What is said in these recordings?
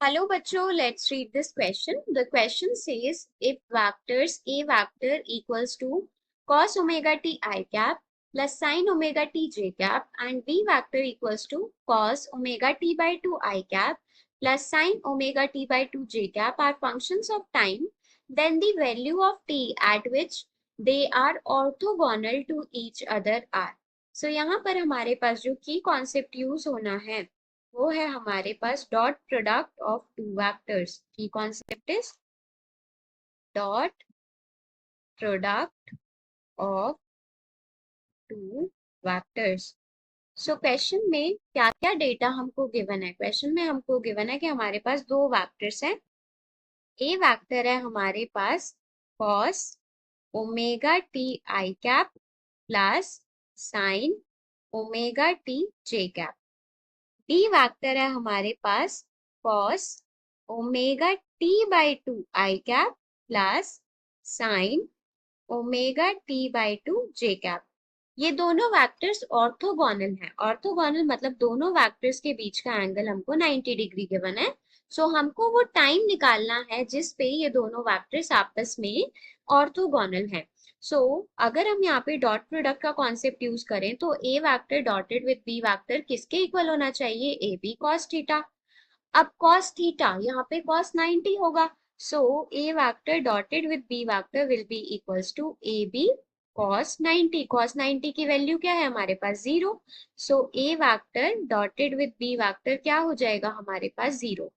Hello bachcho, let's read this question. The question says if vectors A vector equals to cos omega t I cap plus sin omega t j cap and B vector equals to cos omega t by 2 I cap plus sin omega t by 2 j cap are functions of time, then the value of t at which they are orthogonal to each other are. So यहाँ पर हमारे पास जो की concept use होना है वो है हमारे पास dot product of two vectors की concept is dot product of two vectors. So question में क्या क्या डेटा हमको गिवन है? क्वेश्चन में हमको गिवन है कि हमारे पास दो वेक्टर्स हैं। ए वेक्टर है हमारे पास cos omega T I cap plus sine omega T J cap. D vector है हमारे पास cos omega T by 2 I cap plus sine omega T by 2 J cap. ये दोनों वेक्टर्स ऑर्थोगोनल हैं। ऑर्थोगोनल मतलब दोनों वेक्टर्स के बीच का एंगल हमको 90 डिग्री गिवन है। सो हमको वो टाइम निकालना है जिस पे ये दोनों वेक्टर्स आपस में ऑर्थोगोनल हैं। सो अगर हम यहाँ पे डॉट प्रोडक्ट का कॉन्सेप्ट यूज करें तो A vector dotted with B vector किसके इक्वल होना चाहिए? A B cos theta. अब cos थीटा यहाँ पे cos 90 होगा। So A vector dotted with B vector will be equals to A B cos 90। cos 90 की वैल्यू क्या है हमारे पास? 0। So A vector dotted with B vector क्या हो जाएगा हमारे पास? 0।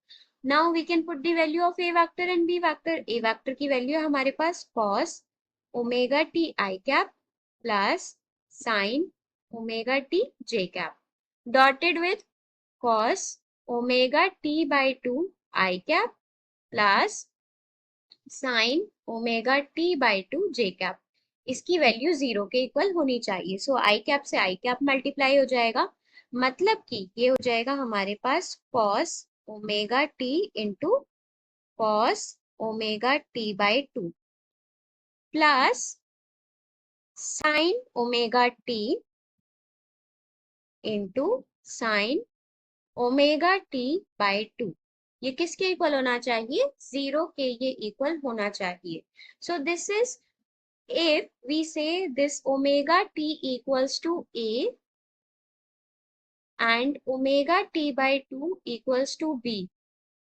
Now we can put the value of A vector and B vector. A vector की वैल्यू है हमारे पास cos omega T I cap plus sine omega T J cap dotted with cos omega T by 2 I cap plus sine omega T by 2 J cap. इसकी value 0 के equal होनी चाहिए। सो आई cap से आई cap multiply हो जाएगा, मतलब कि ये हो जाएगा हमारे पास cos omega T into cos omega T by 2 plus sine omega T into sine omega T by 2। ये किसके इक्वल होना चाहिए? 0 के ये इक्वल होना चाहिए। So this is if we say this omega t equals to a and omega t by 2 equals to b,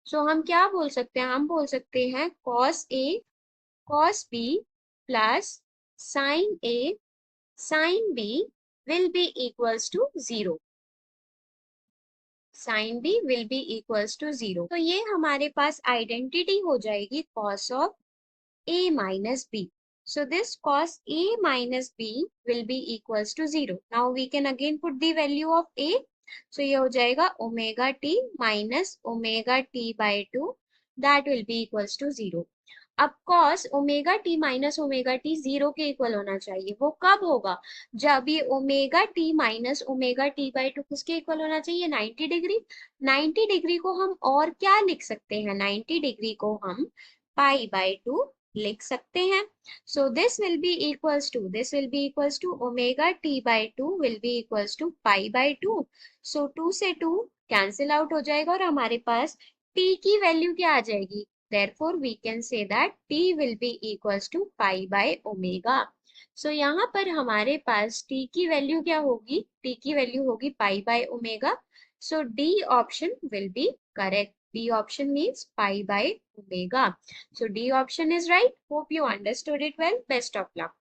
so हम क्या बोल सकते हैं? हम बोल सकते हैं cos a cos b plus sin a sin b will be equals to 0। Sine B will be equals to 0। तो ये हमारे पास आइडेंटिटी हो जाएगी cos of a minus b। So this cos a minus b will be equals to 0. Now we can again put the value of a. So ये हो जाएगा omega t minus omega t by 2 that will be equals to 0. अब cos omega T minus omega T 0 के equal होना चाहिए। वो कब होगा? जब ये omega T minus omega T by 2 किसके इक्वल होना चाहिए? 90 डिग्री। 90 डिग्री को हम और क्या लिख सकते हैं? 90 डिग्री को हम पाई बाई 2 लिख सकते हैं। So this will be equals to omega T by 2 will be equals to pi by 2। सो 2 से 2 कैंसिल आउट हो जाएगा और हमारे पास t की वैल्यू क्या आ जाएगी? Therefore, we can say that t will be equals to pi by omega. So यहाँ पर हमारे पास t की वैल्यू क्या होगी? t की वैल्यू होगी pi by omega. So D option will be correct. D option means pi by omega. So D option is right. Hope you understood it well. Best of luck.